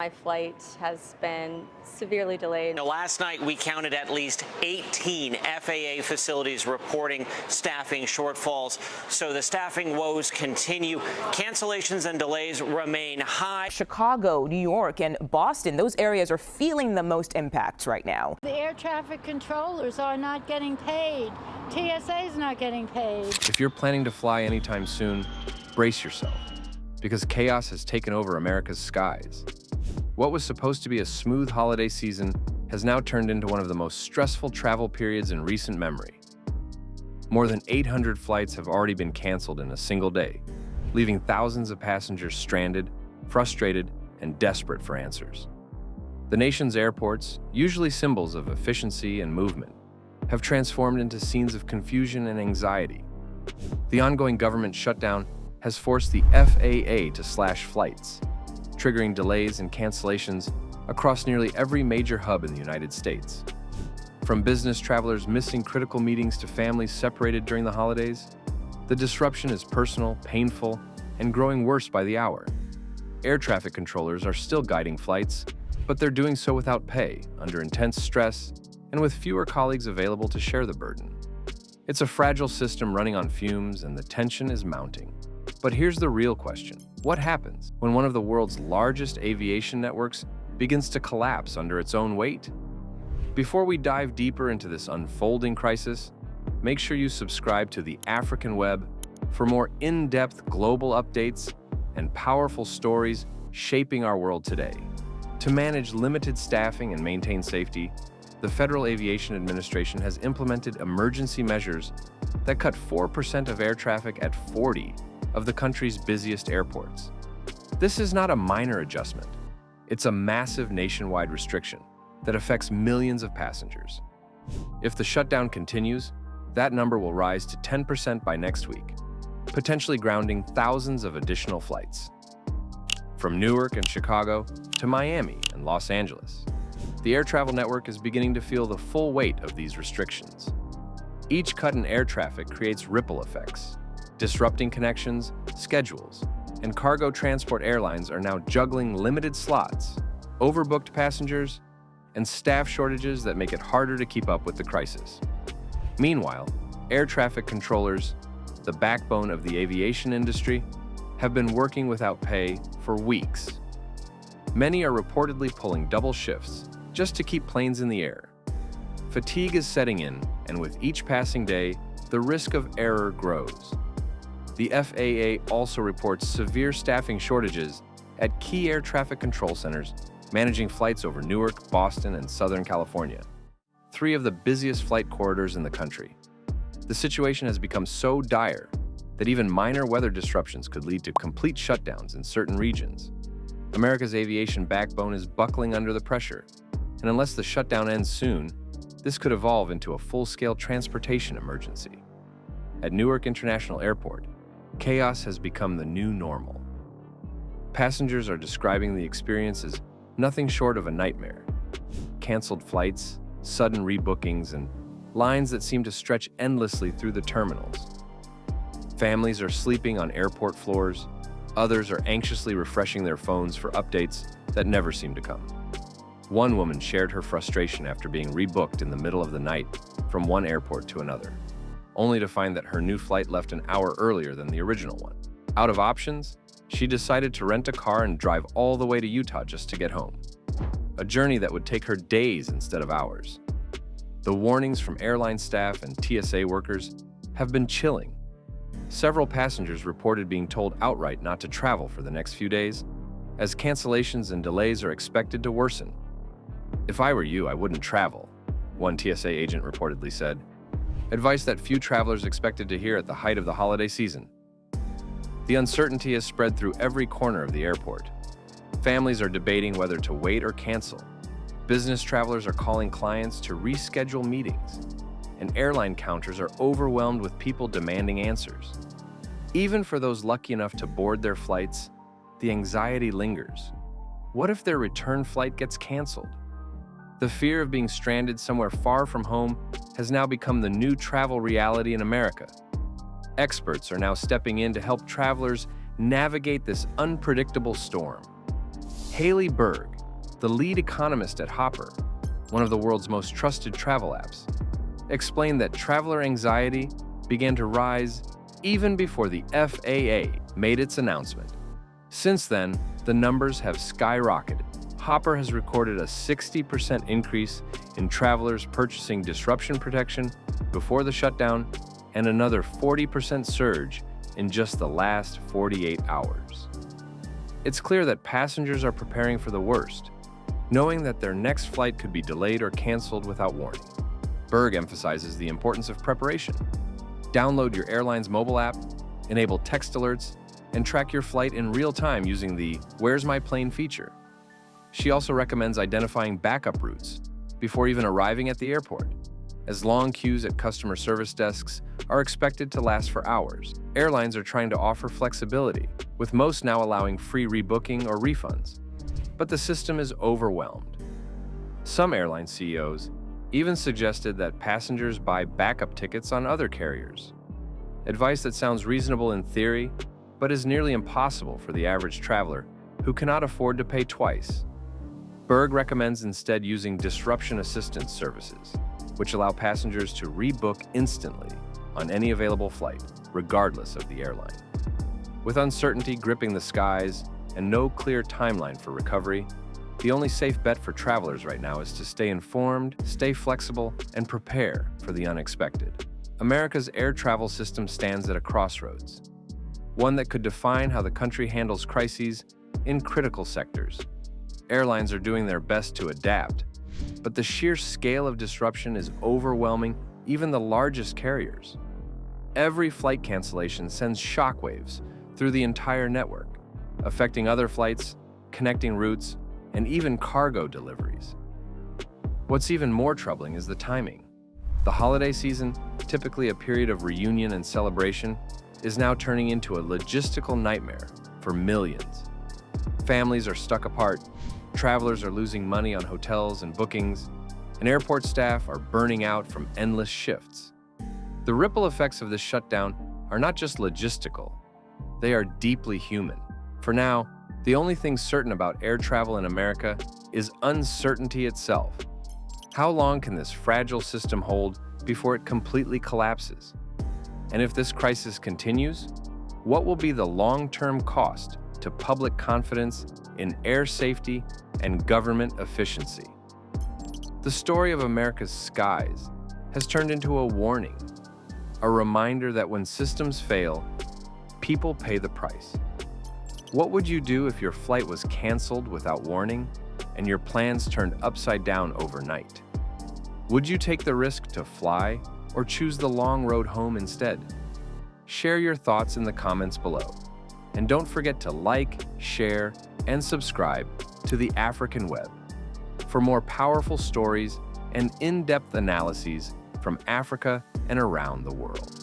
My flight has been severely delayed. Last night, we counted at least 18 FAA facilities reporting staffing shortfalls. So the staffing woes continue. Cancellations and delays remain high. Chicago, New York, and Boston, those areas are feeling the most impacts right now. The air traffic controllers are not getting paid. TSA is not getting paid. If you're planning to fly anytime soon, brace yourself, because chaos has taken over America's skies. What was supposed to be a smooth holiday season has now turned into one of the most stressful travel periods in recent memory. More than 800 flights have already been canceled in a single day, leaving thousands of passengers stranded, frustrated, and desperate for answers. The nation's airports, usually symbols of efficiency and movement, have transformed into scenes of confusion and anxiety. The ongoing government shutdown has forced the FAA to slash flights, triggering delays and cancellations across nearly every major hub in the United States. From business travelers missing critical meetings to families separated during the holidays, the disruption is personal, painful, and growing worse by the hour. Air traffic controllers are still guiding flights, but they're doing so without pay, under intense stress, and with fewer colleagues available to share the burden. It's a fragile system running on fumes, and the tension is mounting. But here's the real question. What happens when one of the world's largest aviation networks begins to collapse under its own weight? Before we dive deeper into this unfolding crisis, make sure you subscribe to the African Web for more in-depth global updates and powerful stories shaping our world today. To manage limited staffing and maintain safety, the Federal Aviation Administration has implemented emergency measures that cut 4% of air traffic at 40 of the country's busiest airports. This is not a minor adjustment. It's a massive nationwide restriction that affects millions of passengers. If the shutdown continues, that number will rise to 10% by next week, potentially grounding thousands of additional flights. From Newark and Chicago to Miami and Los Angeles, the air travel network is beginning to feel the full weight of these restrictions. Each cut in air traffic creates ripple effects, disrupting connections, schedules, and cargo transport airlines are now juggling limited slots, overbooked passengers, and staff shortages that make it harder to keep up with the crisis. Meanwhile, air traffic controllers, the backbone of the aviation industry, have been working without pay for weeks. Many are reportedly pulling double shifts just to keep planes in the air. Fatigue is setting in, and with each passing day, the risk of error grows. The FAA also reports severe staffing shortages at key air traffic control centers managing flights over Newark, Boston, and Southern California, three of the busiest flight corridors in the country. The situation has become so dire that even minor weather disruptions could lead to complete shutdowns in certain regions. America's aviation backbone is buckling under the pressure, and unless the shutdown ends soon, this could evolve into a full-scale transportation emergency. At Newark International Airport, chaos has become the new normal. Passengers are describing the experience as nothing short of a nightmare. Canceled flights, sudden rebookings, and lines that seem to stretch endlessly through the terminals. Families are sleeping on airport floors. Others are anxiously refreshing their phones for updates that never seem to come. One woman shared her frustration after being rebooked in the middle of the night from one airport to another, only to find that her new flight left an hour earlier than the original one. Out of options, she decided to rent a car and drive all the way to Utah just to get home, a journey that would take her days instead of hours. The warnings from airline staff and TSA workers have been chilling. Several passengers reported being told outright not to travel for the next few days, as cancellations and delays are expected to worsen. "If I were you, I wouldn't travel," one TSA agent reportedly said, advice that few travelers expected to hear at the height of the holiday season. The uncertainty has spread through every corner of the airport. Families are debating whether to wait or cancel. Business travelers are calling clients to reschedule meetings, and airline counters are overwhelmed with people demanding answers. Even for those lucky enough to board their flights, the anxiety lingers. What if their return flight gets canceled? The fear of being stranded somewhere far from home has now become the new travel reality in America. Experts are now stepping in to help travelers navigate this unpredictable storm. Haley Berg, the lead economist at Hopper, one of the world's most trusted travel apps, explained that traveler anxiety began to rise even before the FAA made its announcement. Since then, the numbers have skyrocketed. Hopper has recorded a 60% increase in travelers purchasing disruption protection before the shutdown and another 40% surge in just the last 48 hours. It's clear that passengers are preparing for the worst, knowing that their next flight could be delayed or canceled without warning. Berg emphasizes the importance of preparation. Download your airline's mobile app, enable text alerts, and track your flight in real time using the "Where's My Plane" feature. She also recommends identifying backup routes before even arriving at the airport, as long queues at customer service desks are expected to last for hours. Airlines are trying to offer flexibility, with most now allowing free rebooking or refunds. But the system is overwhelmed. Some airline CEOs even suggested that passengers buy backup tickets on other carriers. Advice that sounds reasonable in theory, but is nearly impossible for the average traveler who cannot afford to pay twice. Berg recommends instead using disruption assistance services, which allow passengers to rebook instantly on any available flight, regardless of the airline. With uncertainty gripping the skies and no clear timeline for recovery, the only safe bet for travelers right now is to stay informed, stay flexible, and prepare for the unexpected. America's air travel system stands at a crossroads, one that could define how the country handles crises in critical sectors. Airlines are doing their best to adapt, but the sheer scale of disruption is overwhelming even the largest carriers. Every flight cancellation sends shockwaves through the entire network, affecting other flights, connecting routes, and even cargo deliveries. What's even more troubling is the timing. The holiday season, typically a period of reunion and celebration, is now turning into a logistical nightmare for millions. Families are stuck apart, travelers are losing money on hotels and bookings, and airport staff are burning out from endless shifts. The ripple effects of this shutdown are not just logistical, they are deeply human. For now, the only thing certain about air travel in America is uncertainty itself. How long can this fragile system hold before it completely collapses? And if this crisis continues, what will be the long-term cost to public confidence in air safety and government efficiency? The story of America's skies has turned into a warning, a reminder that when systems fail, people pay the price. What would you do if your flight was canceled without warning and your plans turned upside down overnight? Would you take the risk to fly or choose the long road home instead? Share your thoughts in the comments below. And don't forget to like, share, and subscribe to the African Web for more powerful stories and in-depth analyses from Africa and around the world.